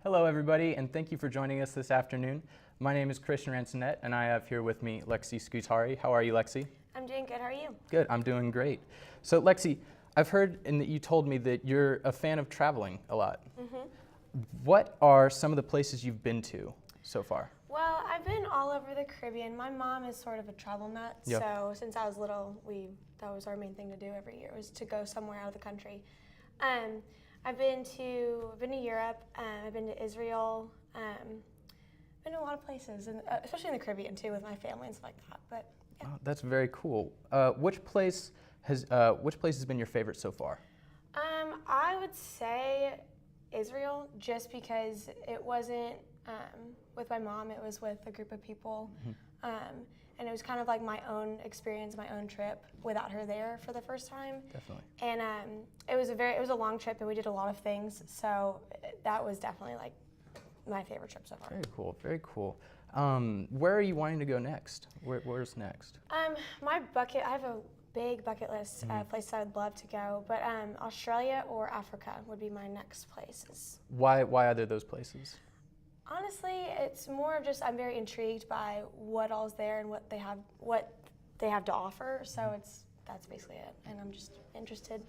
Hello, everybody, and thank you for joining us this afternoon. My name is Christian Ransonette, and I have here with me Lexi Scutari. How are you, Lexi? I'm doing good. How are you? Good. I'm doing great. So, Lexi, I've heard and that you told me that you're a fan of traveling a lot. What are some of the places you've been to so far? Well, I've been all over the Caribbean. My mom is sort of a travel nut, Yep. so since I was little, that was our main thing to do every year, was to go somewhere out of the country. I've been to Europe. I've been to Israel. Been to a lot of places, and especially in the Caribbean too, with my family and stuff like that. But yeah. Oh, that's very cool. Which place has been your favorite so far? I would say Israel, just because it wasn't with my mom, it was with a group of people. And it was kind of like my own experience, my own trip without her there for the first time. Definitely. And it was a long trip, and we did a lot of things. So that was definitely like my favorite trip so far. Very cool. Very cool. Where are you wanting to go next? Where's next? I have a big bucket list places I would love to go, but Australia or Africa would be my next places. Why are there those places? Honestly, it's more of just I'm very intrigued by what all's there and what they have to offer. So that's basically it, and I'm just interested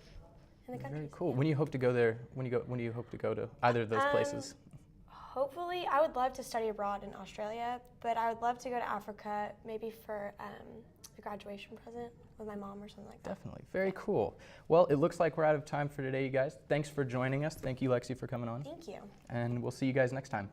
in the country. Very cool. When do you hope to go there? When do you hope to go to either of those places? Hopefully, I would love to study abroad in Australia, but I would love to go to Africa, maybe for a graduation present with my mom or something like that. Definitely. Very cool. Well, it looks like we're out of time for today, you guys. Thanks for joining us. Thank you, Lexi, for coming on. Thank you. And we'll see you guys next time.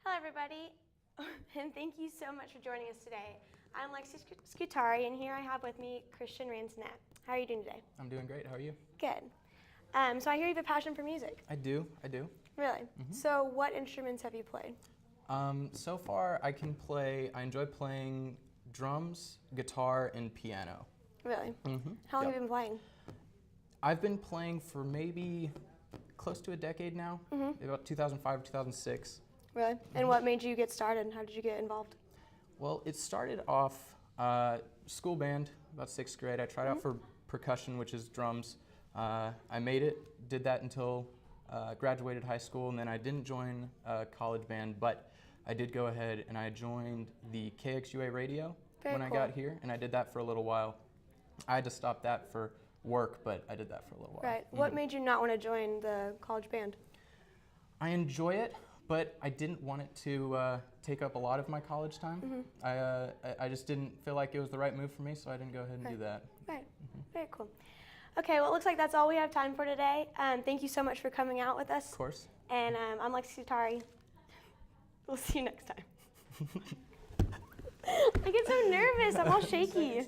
Hello, everybody, and thank you so much for joining us today. I'm Lexi Scutari, and here I have with me Christian Ransonette. How are you doing today? I'm doing great. How are you? Good. So I hear you have a passion for music. I do. Really? So what instruments have you played? So far, I enjoy playing drums, guitar, and piano. Really? Mm-hmm. How long have you been playing? I've been playing for maybe close to a decade now, about 2005, 2006. Really? And what made you get started? How did you get involved? Well, it started off school band, about 6th grade. I tried out for percussion, which is drums. I made it, did that until graduated high school, and then I didn't join college band, but I did go ahead and I joined the KXUA radio when I got here, and I did that for a little while. I had to stop that for work, but I did that for a little while. Right. What made you not want to join the college band? I enjoy it, but I didn't want it to take up a lot of my college time. I just didn't feel like it was the right move for me, so I didn't go ahead and do that. Right. Very cool. Okay, well, it looks like that's all we have time for today. Thank you so much for coming out with us. Of course. And I'm Lexi Sutari. We'll see you next time. I get so nervous. I'm all shaky.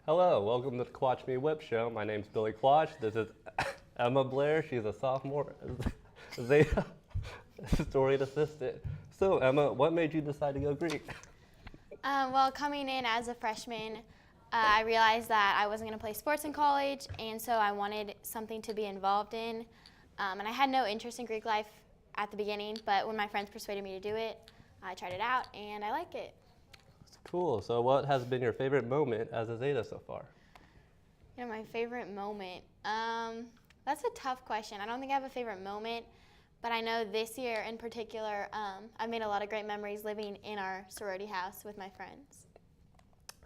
Hello, welcome to the Quatch Me Whip Show. My name's Billy Quatch. This is Emma Blair. She's a sophomore Zeta historian assistant. So Emma, what made you decide to go Greek? Well, coming in as a freshman, I realized that I wasn't going to play sports in college, and so I wanted something to be involved in. And I had no interest in Greek life at the beginning, but when my friends persuaded me to do it, I tried it out and I like it. Cool. So what has been your favorite moment as a Zeta so far? You know, my favorite moment. That's a tough question. I don't think I have a favorite moment, but I know this year in particular, I've made a lot of great memories living in our sorority house with my friends.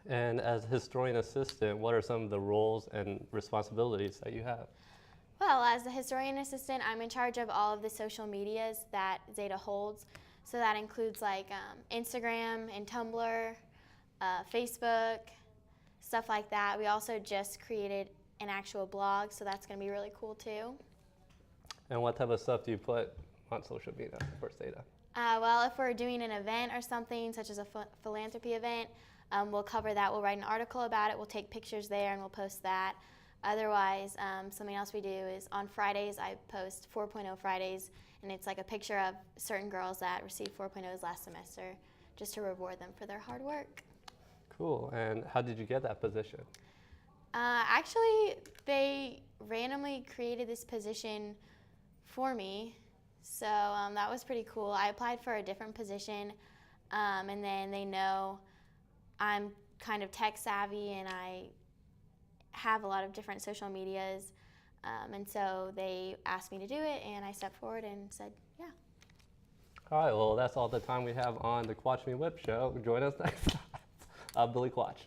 And as historian assistant, what are some of the roles and responsibilities that you have? Well, as a historian assistant, I'm in charge of all of the social medias that Zeta holds. So that includes like Instagram and Tumblr, Facebook, stuff like that. We also just created an actual blog, so that's going to be really cool too. And what type of stuff do you put on social media for Zeta? Well, if we're doing an event or something, such as a philanthropy event, we'll cover that. We'll write an article about it. We'll take pictures there and we'll post that. Otherwise, something else we do is on Fridays, I post 4.0 Fridays, and it's like a picture of certain girls that received 4.0s last semester just to reward them for their hard work. Cool. And how did you get that position? Actually, they randomly created this position for me, so that was pretty cool. I applied for a different position, and then they know I'm kind of tech savvy and I have a lot of different social medias, and so they asked me to do it, and I stepped forward and said, yeah. All right, well, that's all the time we have on the Quatch Me Whip Show. Join us next time. I'm Billy Quatch.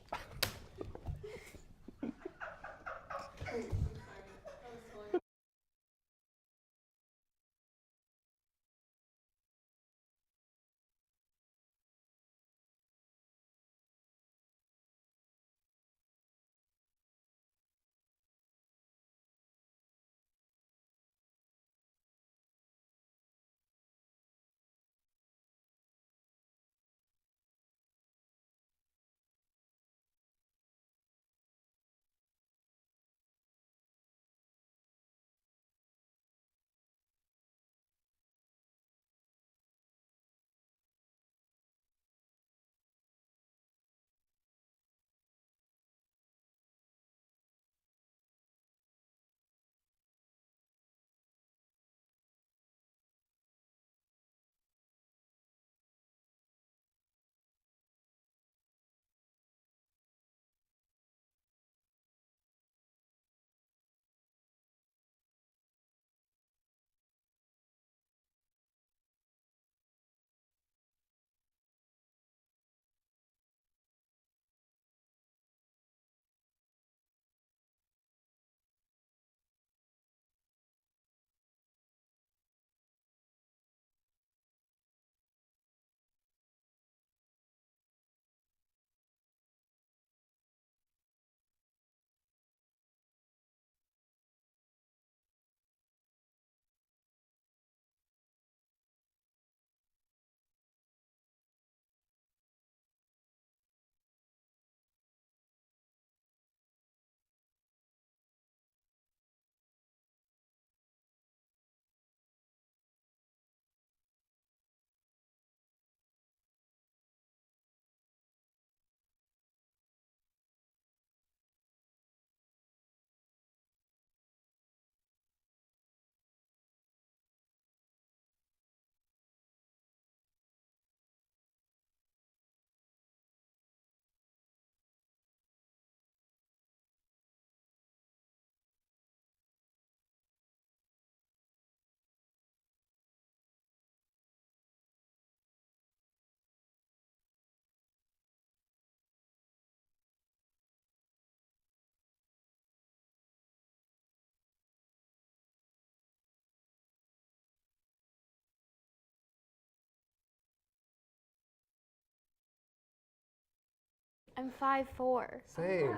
I'm 5'4". Same.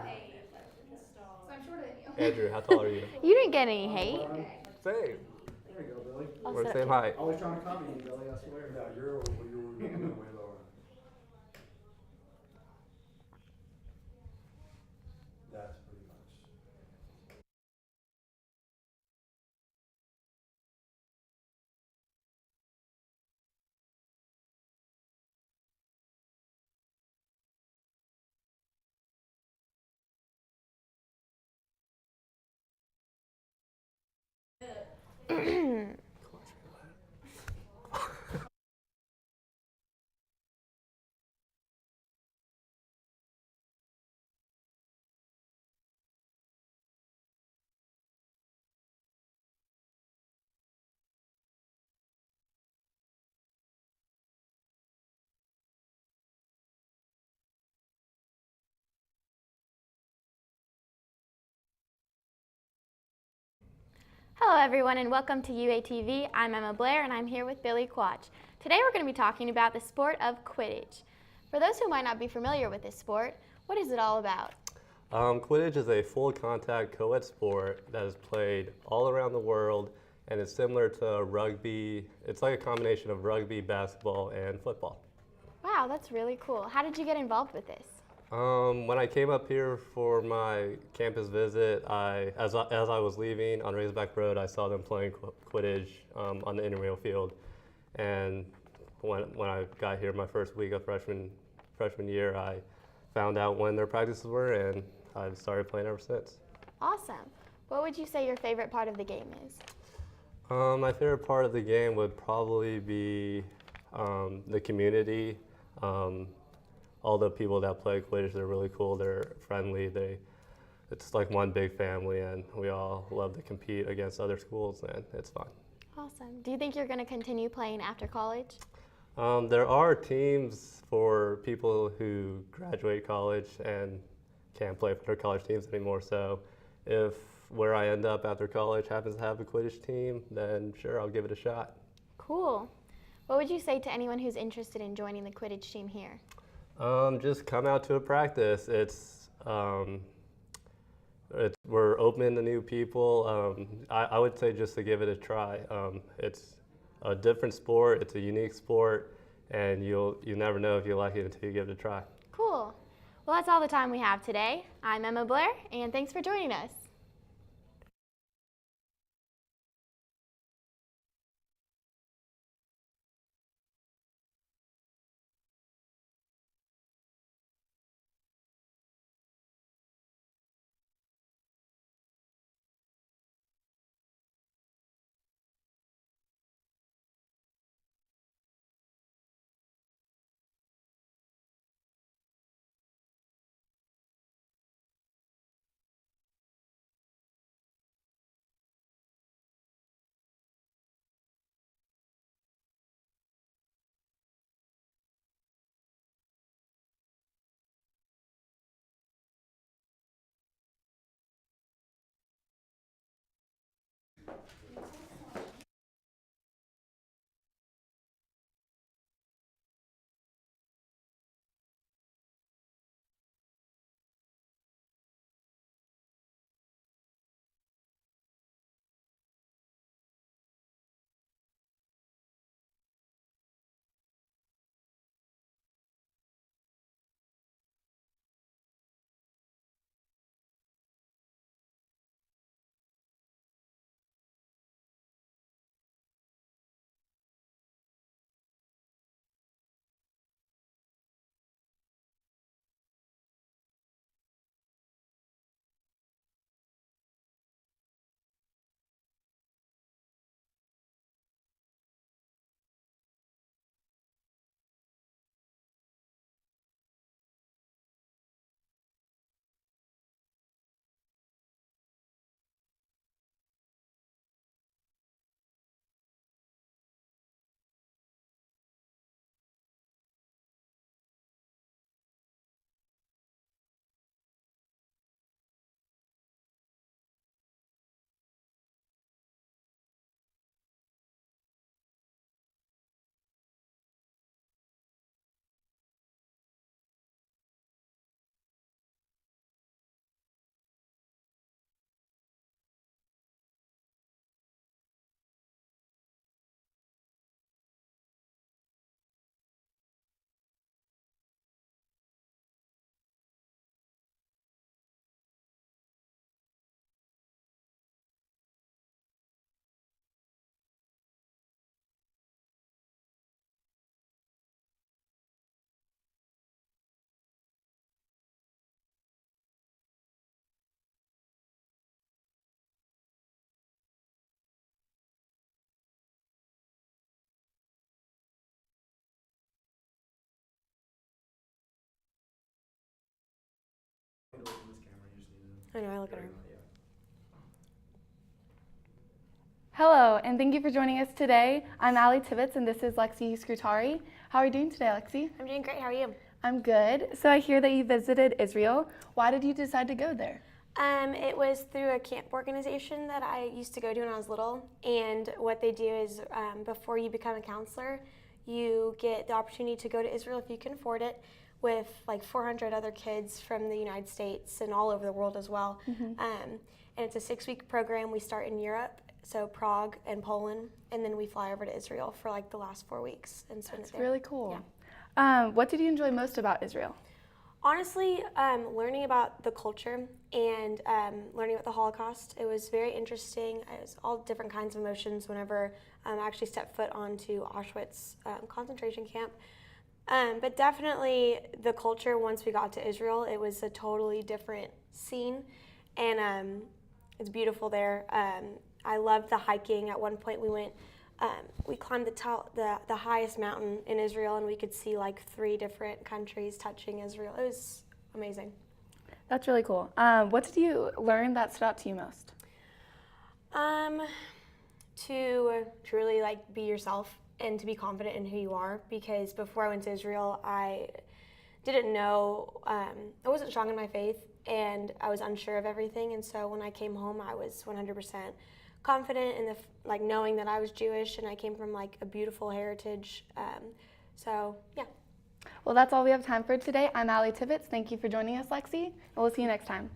Andrew, how tall are you? You didn't get any hate. Same. There you go, Billy. We're the same height. I was trying to copy you, Billy, I swear. No, you're way lower. That's pretty much. Hello everyone and welcome to UATV. I'm Emma Blair and I'm here with Billy Quatch. Today we're going to be talking about the sport of Quidditch. For those who might not be familiar with this sport, what is it all about? Quidditch is a full contact co-ed sport that is played all around the world, and it's similar to rugby. It's like a combination of rugby, basketball, and football. Wow, that's really cool. How did you get involved with this? When I came up here for my campus visit, as I was leaving on Razorback Road, I saw them playing Quidditch on the intramural field. And when I got here my first week of freshman year, I found out when their practices were, and I've started playing ever since. Awesome. What would you say your favorite part of the game is? My favorite part of the game would probably be the community. All the people that play Quidditch, they're really cool. They're friendly. It's like one big family, and we all love to compete against other schools, and it's fun. Awesome. Do you think you're going to continue playing after college? There are teams for people who graduate college and can't play for their college teams anymore. So if where I end up after college happens to have a Quidditch team, then sure, I'll give it a shot. Cool. What would you say to anyone who's interested in joining the Quidditch team here? Just come out to a practice. We're open to new people. I would say just to give it a try. It's a different sport. It's a unique sport, and you never know if you like it until you give it a try. Cool. Well, that's all the time we have today. I'm Emma Blair, and thanks for joining us. I know, I look at her. Hello, and thank you for joining us today. I'm Allie Tibbetts, and this is Lexi Scrutari. How are you doing today, Lexi? I'm doing great. How are you? I'm good. So I hear that you visited Israel. Why did you decide to go there? It was through a camp organization that I used to go to when I was little. And what they do is before you become a counselor, you get the opportunity to go to Israel if you can afford it with like 400 other kids from the United States and all over the world as well. And it's a 6-week program. We start in Europe, so Prague and Poland, and then we fly over to Israel for like the last 4 weeks and spend it there. Really cool. Yeah. What did you enjoy most about Israel? Honestly, learning about the culture and learning about the Holocaust, it was very interesting. It was all different kinds of emotions whenever I actually stepped foot onto Auschwitz concentration camp. But definitely the culture, once we got to Israel, it was a totally different scene, and it's beautiful there. I loved the hiking. At one point we climbed the highest mountain in Israel, and we could see like 3 different countries touching Israel. It was amazing. That's really cool. What did you learn that stood out to you most? To truly like be yourself and to be confident in who you are, because before I went to Israel, I didn't know, I wasn't strong in my faith, and I was unsure of everything. And so when I came home, I was 100% confident in like knowing that I was Jewish and I came from like a beautiful heritage. So yeah. Well, that's all we have time for today. I'm Allie Tibbetts. Thank you for joining us, Lexi, and we'll see you next time.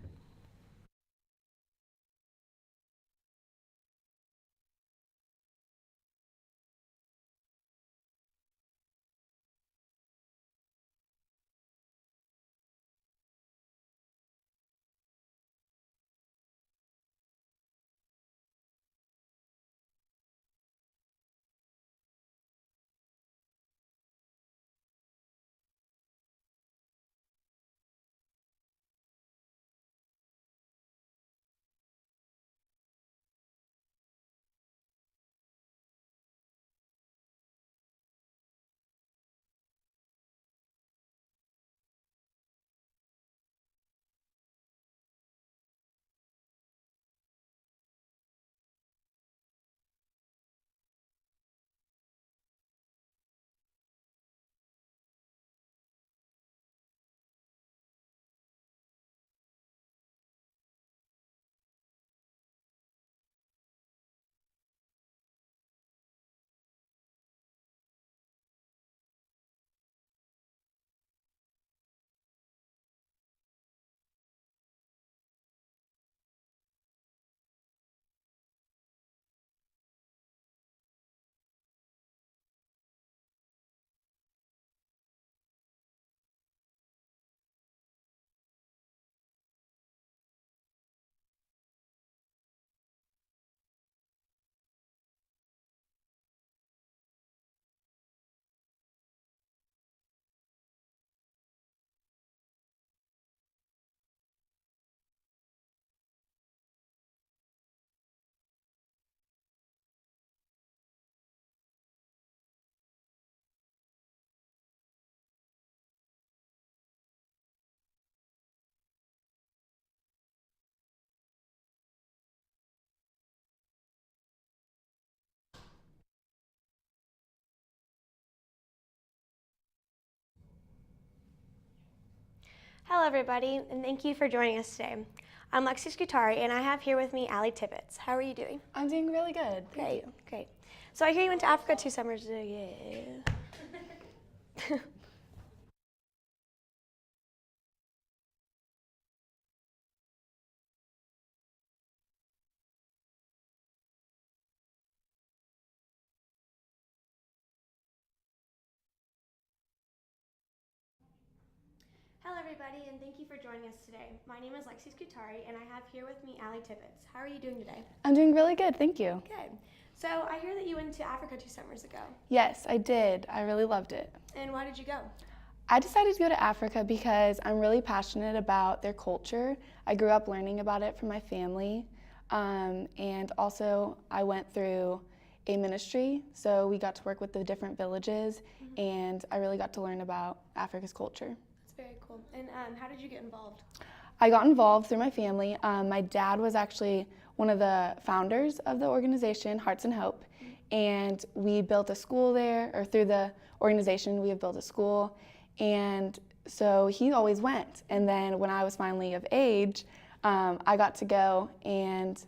Hello everybody, and thank you for joining us today. I'm Lexi Scutari, and I have here with me Allie Tibbetts. How are you doing? I'm doing really good. Thank you. Great. So I hear you went to Africa 2 summers ago. Yeah. Hello everybody, and thank you for joining us today. My name is Lexi Scutari, and I have here with me Allie Tibbetts. How are you doing today? I'm doing really good. Thank you. Good. So I hear that you went to Africa 2 summers ago. Yes, I did. I really loved it. And why did you go? I decided to go to Africa because I'm really passionate about their culture. I grew up learning about it from my family. And also I went through a ministry, so we got to work with the different villages, and I really got to learn about Africa's culture. That's very cool. And how did you get involved? I got involved through my family. My dad was actually one of the founders of the organization, Hearts and Hope, and we built a school there, or through the organization we have built a school, and so he always went. And then when I was finally of age, I got to go and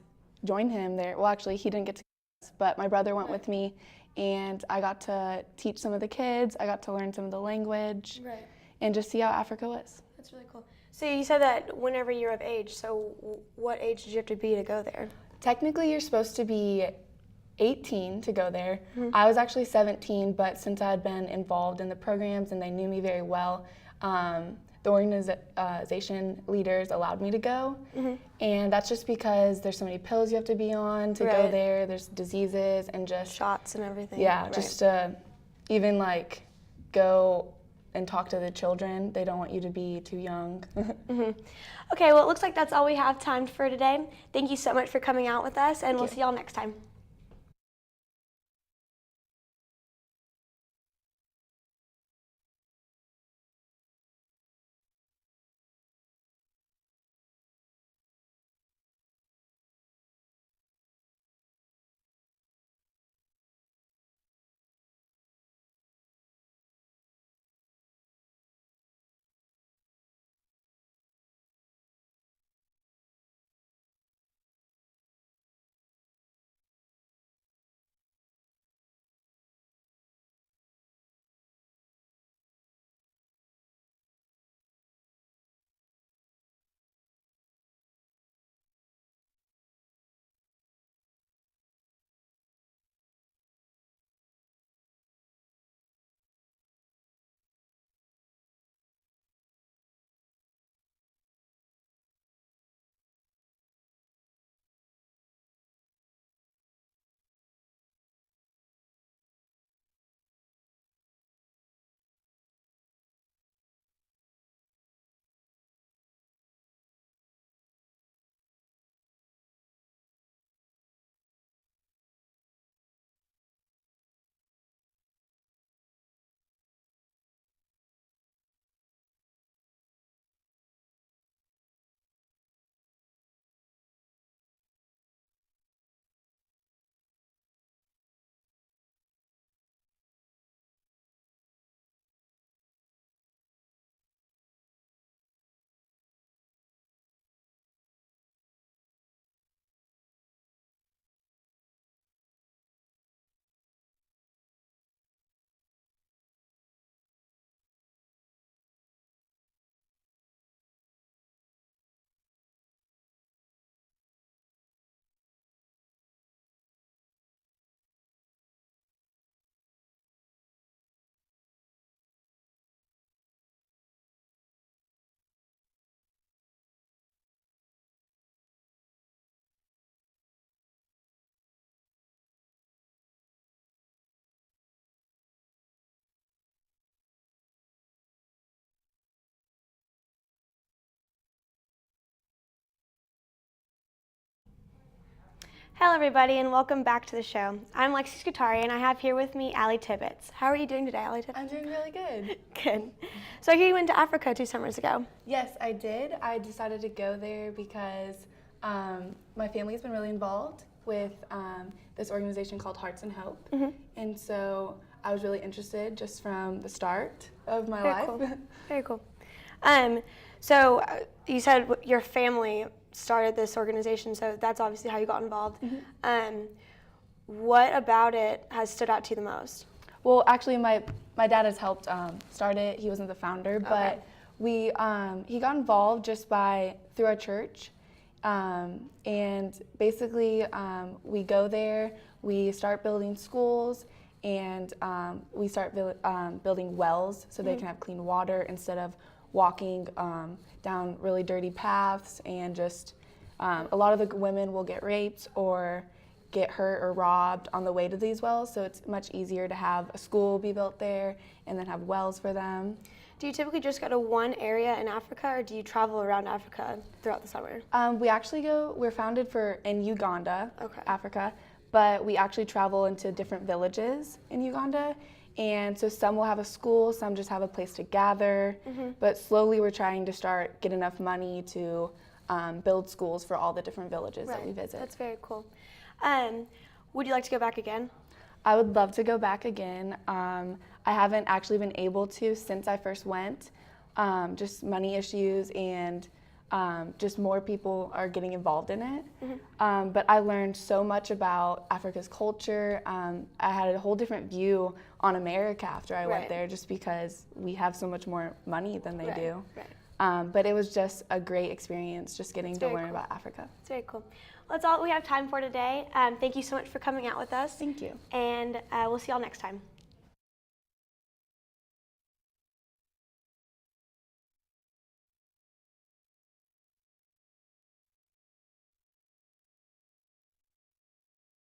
join him there. Well, actually, he didn't get to go, but my brother went with me, and I got to teach some of the kids. I got to learn some of the language Right. and just see how Africa was. That's really cool. So you said that whenever you're of age, so what age did you have to be to go there? Technically, you're supposed to be 18 to go there. I was actually 17, but since I had been involved in the programs and they knew me very well, the organization leaders allowed me to go. And that's just because there's so many pills you have to be on to go Right. there. There's diseases and just, Shots and everything. yeah, Right. just to even like go and talk to the children. They don't want you to be too young. Okay, well, it looks like that's all we have time for today. Thank you so much for coming out with us, and we'll see y'all next time. Hello, everybody, and welcome back to the show. I'm Lexi Scutari, and I have here with me Allie Tibbetts. How are you doing today, Allie Tibbetts? I'm doing really good. Good. So I hear you went to Africa 2 summers ago. Yes, I did. I decided to go there because my family's been really involved with this organization called Hearts and Hope. And so I was really interested just from the start of my Very life. cool. Very cool. So you said your family started this organization, so that's obviously how you got involved. What about it has stood out to you the most? Well, actually, my dad has helped start it. He wasn't the founder, but he got involved just through our church. And basically, we go there, we start building schools, and we start building wells so they can have clean water instead of walking down really dirty paths. And just a lot of the women will get raped or get hurt or robbed on the way to these wells, so it's much easier to have a school be built there and then have wells for them. Do you typically just go to one area in Africa, or do you travel around Africa throughout the summer? We're founded in Uganda, Okay. Africa, but we actually travel into different villages in Uganda. And so some will have a school, some just have a place to gather, but slowly we're trying to get enough money to build schools for all the different villages that we visit. That's very cool. Would you like to go back again? I would love to go back again. I haven't actually been able to since I first went, just money issues and just more people are getting involved in it. But I learned so much about Africa's culture. I had a whole different view on America after I went Right. there, just because we have so much more money than they Right, do. right. But it was just a great experience, just getting to very learn cool. about Africa. It's very cool. Well, that's all we have time for today. Thank you so much for coming out with us. Thank you. And we'll see y'all next time.